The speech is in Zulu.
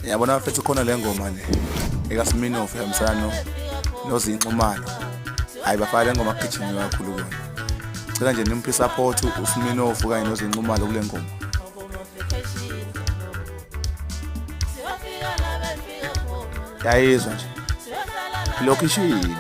Yabona mfethu khona le ngoma le ekaSminoff yamsana noZinxumalo. Hayi bafaka le ngoma kugijinyiwe kakhulu kona. Cela nje nimpe support uSminoff kanye noZinxumalo kule ngoma. Yayizwa nje lokishilo.